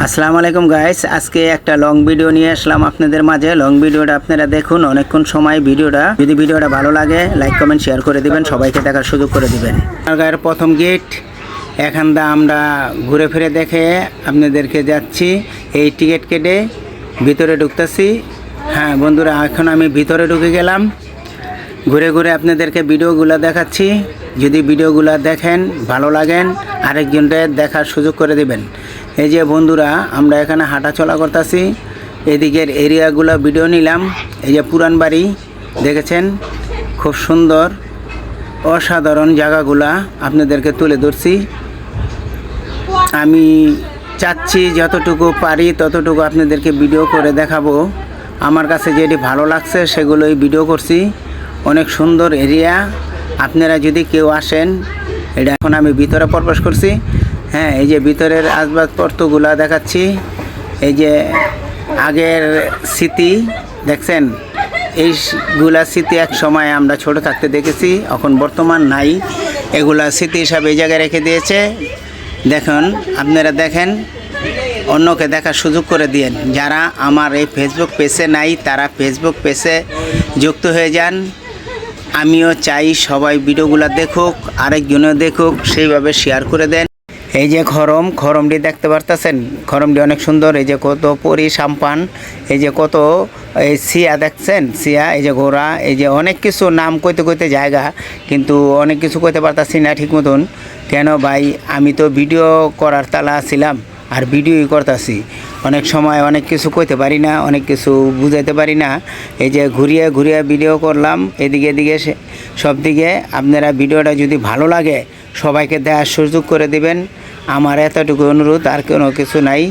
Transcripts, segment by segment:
আসসালামু আলাইকুম গাইস, আজকে একটা লং ভিডিও নিয়ে আসলাম আপনাদের মাঝে। লং ভিডিওটা আপনারা দেখুন, অনেকক্ষণ সময় ভিডিওটা। যদি ভিডিওটা ভালো লাগে লাইক কমেন্ট শেয়ার করে দিবেন, সবাইকে দেখার সুযোগ করে দিবেন। গায়ের প্রথম গেট, এখানটা আমরা ঘুরে ফিরে দেখে আপনাদেরকে যাচ্ছি। এই টিকিট কেটে ভিতরে ঢুকতেছি। হ্যাঁ বন্ধুরা, এখন আমি ভিতরে ঢুকে গেলাম। ঘুরে ঘুরে আপনাদেরকে ভিডিওগুলো দেখাচ্ছি। যদি ভিডিওগুলো দেখেন ভালো লাগেন, আরেকজনকে দেখার সুযোগ করে দিবেন। এই যে বন্ধুরা, আমরা এখানে হাঁটা চলা করতেছি। এদিকের এরিয়াগুলো ভিডিও নিলাম। এই যে পুরান বাড়ি দেখেছেন, খুব সুন্দর অসাধারণ জায়গাগুলা আপনাদেরকে তুলে ধরছি। আমি চাচ্ছি যতটুকু পারি ততটুকু আপনাদেরকে ভিডিও করে দেখাবো। আমার কাছে যেটি ভালো লাগছে সেগুলোই ভিডিও করছি। অনেক সুন্দর এরিয়া। আপনারা যদি কেউ আসেন, এটা এখন আমি ভিতরে প্রবেশ করছি। হ্যাঁ, এই যে ভিতরের আসবাবপত্রগুলা দেখাচ্ছি। এই যে আগের স্মৃতি দেখছেন, এইগুলা স্মৃতি এক সময় আমরা ছোট থাকতে দেখেছি, এখন বর্তমান নাই। এগুলা স্মৃতি হিসাবে এই জায়গায় রেখে দিয়েছে। দেখুন, আপনারা দেখেন, অন্যকে দেখার সুযোগ করে দিয়েন। যারা আমার এই ফেসবুক পেজে নাই তারা ফেসবুক পেজে যুক্ত হয়ে যান। আমিও চাই সবাই ভিডিওগুলো দেখুক, আরেকজনও দেখুক, সেইভাবে শেয়ার করে দেন। এই যে খরমটি দেখতে পারতেছেন, খরমটি অনেক সুন্দর। এই যে কত পরি সাম্পান, এই যে কত এই সিয়া দেখছেন, সিয়া, এই যে ঘোড়া, এই যে অনেক কিছু নাম কইতে কইতে জায়গা, কিন্তু অনেক কিছু কইতে পারতাছি না ঠিক মতন। কেন ভাই, আমি তো ভিডিও করার তালা ছিলাম আর ভিডিওই করতেছি। অনেক সময় অনেক কিছু কইতে পারি না, অনেক কিছু বুঝাইতে পারি না। এই যে ঘুরিয়ে ঘুরিয়ে ভিডিও করলাম এদিকে এদিকে সব দিকে। আপনারা ভিডিওটা যদি ভালো লাগে সবাইকে দেওয়ার সুযোগ করে দিবেন। আমার এতটুকু অনুরোধ, আর কোনো কিছু নাই।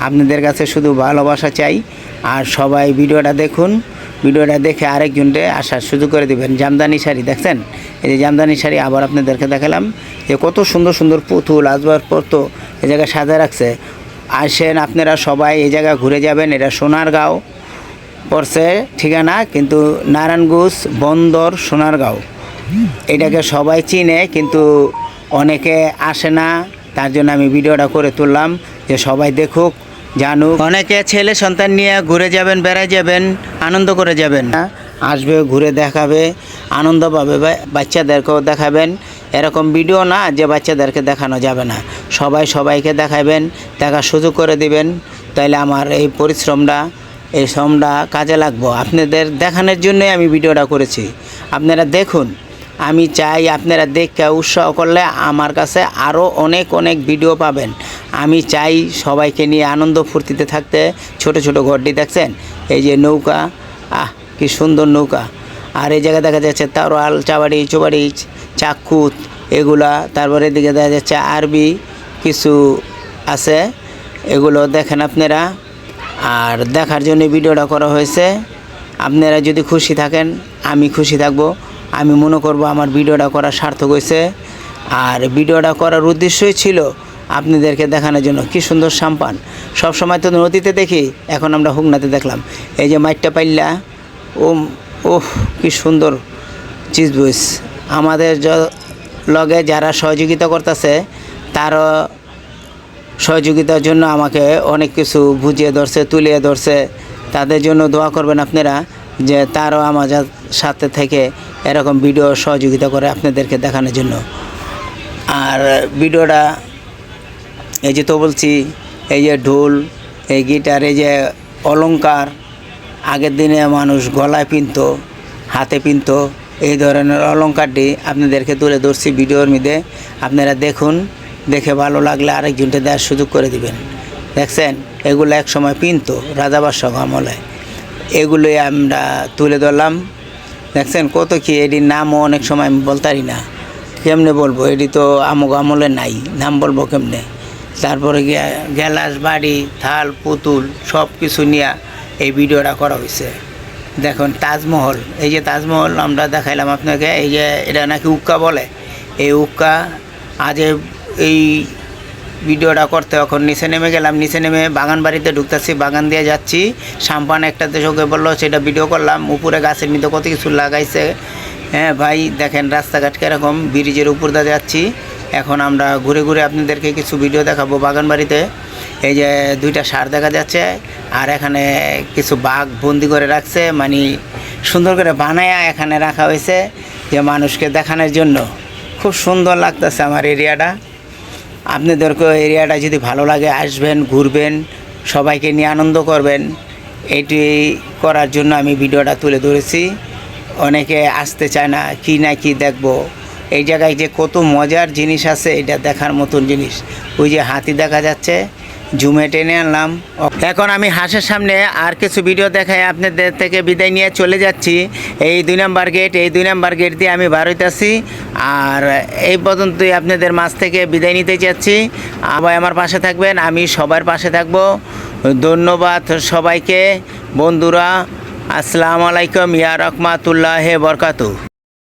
আপনাদের কাছে শুধু ভালোবাসা চাই। আর সবাই ভিডিওটা দেখুন, ভিডিওটা দেখে আরেকজনকে আসার সুযোগ করে দিবেন। জামদানি শাড়ি দেখছেন, এই যে জামদানি শাড়ি আবার আপনাদেরকে দেখালাম যে কত সুন্দর সুন্দর পুতুল আসবাবপত্র এই জায়গায় সাজা রাখছে। আসেন আপনারা সবাই এই জায়গা ঘুরে যাবেন। এটা সোনারগাঁও পড়ছে ঠিকানা, কিন্তু নারায়ণগঞ্জ বন্দর সোনারগাঁও। এটাকে সবাই চিনে, কিন্তু অনেকে আসে না। তার জন্য আমি ভিডিওটা করে তুললাম যে সবাই দেখুক, জানুক। অনেকে ছেলে সন্তান নিয়ে ঘুরে যাবেন, বেড়ায় যাবেন, আনন্দ করে যাবেন। আসবে, ঘুরে দেখাবে, আনন্দ পাবে, বাচ্চাদেরকেও দেখাবেন। এরকম ভিডিও না যে বাচ্চাদেরকে দেখানো যাবে না, সবাই সবাইকে দেখাবেন, দেখার সুযোগ করে দিবেন। তাইলে আমার এই পরিশ্রমটা, এই শ্রমটা কাজে লাগবো। আপনাদের দেখানোর জন্যই আমি ভিডিওটা করেছি। আপনারা দেখুন। আমি চাই আপনারা দেখে উৎসাহ করলে আমার কাছে আরও অনেক অনেক ভিডিও পাবেন। আমি চাই সবাইকে নিয়ে আনন্দ ফুর্তিতে থাকতে। ছোট ছোট ঘরটি দেখছেন, এই যে নৌকা, কি সুন্দর নৌকা। আর এই জায়গায় দেখা যাচ্ছে তারোয়াল, চাবাড়ি, চুবাড়ি, চাকুত এগুলা। তারপরে এদিকে দেখা যাচ্ছে আরবি কিছু আছে, এগুলো দেখেন আপনারা। আর দেখার জন্য ভিডিওটা করা হয়েছে। আপনারা যদি খুশি থাকেন, আমি খুশি থাকবো। আমি মনে করব আমার ভিডিওটা করা সার্থক হয়েছে। আর ভিডিওটা করার উদ্দেশ্যই ছিল আপনাদেরকে দেখানোর জন্য। কি সুন্দর সাম্পান, সবসময় তো নদীতে দেখি, এখন আমরা হুগনাতে দেখলাম। এই যে মাইটটা পাইলা, ওহ কি সুন্দর চিজবুস। আমাদের লগে যারা সহযোগিতা করতেছে, তারও সহযোগিতার জন্য আমাকে অনেক কিছু বুঝিয়ে ধরছে, তুলিয়ে ধরছে। তাদের জন্য দোয়া করবেন আপনারা, যে তারও আমাদের সাথে থেকে এরকম ভিডিও সহযোগিতা করে আপনাদেরকে দেখানোর জন্য। আর ভিডিওটা এই যে তো বলছি, এই যে ঢোল, এই গিটার, এই যে অলংকার, আগের দিনে মানুষ গলায় পিনত, হাতে পিনত, এই ধরনের অলংকারটি আপনাদেরকে তুলে ধরছি ভিডিওর মধ্যে। আপনারা দেখুন, দেখে ভালো লাগলে আরেকজনকে দেওয়ার সুযোগ করে দিবেন। দেখছেন, এগুলো এক সময় পিনত রাজাবাদশাহ আমলে, এগুলোই আমরা তুলে ধরলাম। দেখছেন কত কি, এটির নামও অনেক সময় আমি বলতারি না, কেমনে বলবো, এটি তো আমুক আমলে নাই, নাম বলবো কেমনে। তারপরে গ্যালাস, বাড়ি, থাল, পুতুল সব কিছু নিয়ে এই ভিডিওটা করা হয়েছে। দেখুন তাজমহল, এই যে তাজমহল আমরা দেখাইলাম আপনাকে। এই যে এটা নাকি উক্কা বলে, এই উক্কা। আজ এই ভিডিওটা করতে এখন নিচে নেমে গেলাম। নিচে নেমে বাগান বাড়িতে ঢুকতেছি, বাগান দিয়ে যাচ্ছি। সাম্পান একটাতে চোখে বললো, সেটা ভিডিও করলাম। উপরে গাছের মধ্যে কত কিছু লাগাইছে। হ্যাঁ ভাই, দেখেন রাস্তাঘাট কীরকম, ব্রিজের উপর দিয়ে যাচ্ছি। এখন আমরা ঘুরে ঘুরে আপনাদেরকে কিছু ভিডিও দেখাবো বাগান বাড়িতে। এই যে দুইটা ষাঁড় দেখা যাচ্ছে, আর এখানে কিছু বাঘ বন্দি করে রাখছে, মানে সুন্দর করে বানায়া এখানে রাখা হয়েছে যে মানুষকে দেখানোর জন্য। খুব সুন্দর লাগতেছে আমার এরিয়াটা। আপনাদেরকে এরিয়াটা যদি ভালো লাগে আসবেন, ঘুরবেন, সবাইকে নিয়ে আনন্দ করবেন। এটি করার জন্য আমি ভিডিওটা তুলে ধরেছি। অনেকে আসতে চায় না, কি দেখবো। এই জায়গায় যে কত মজার জিনিস আছে এটা দেখার মতন জিনিস। ওই যে হাতি দেখা যাচ্ছে, জুমে টেনে আনলাম। এখন আমি হাঁসের সামনে আর কিছু ভিডিও দেখাই আপনাদের থেকে বিদায় নিয়ে চলে যাচ্ছি। এই 2 নম্বর গেট, এই 2 নম্বর গেট দিয়ে আমি বার হইতেছি। আর এই পর্যন্তই আপনাদের মাঝ থেকে বিদায় নিতে চাচ্ছি। আবার আমার পাশে থাকবেন, আমি সবার পাশে থাকব। ধন্যবাদ সবাইকে। বন্ধুরা, আসসালামু আলাইকুম, ইয়া রাহমাতুল্লাহি ওয়া বারাকাতুহু।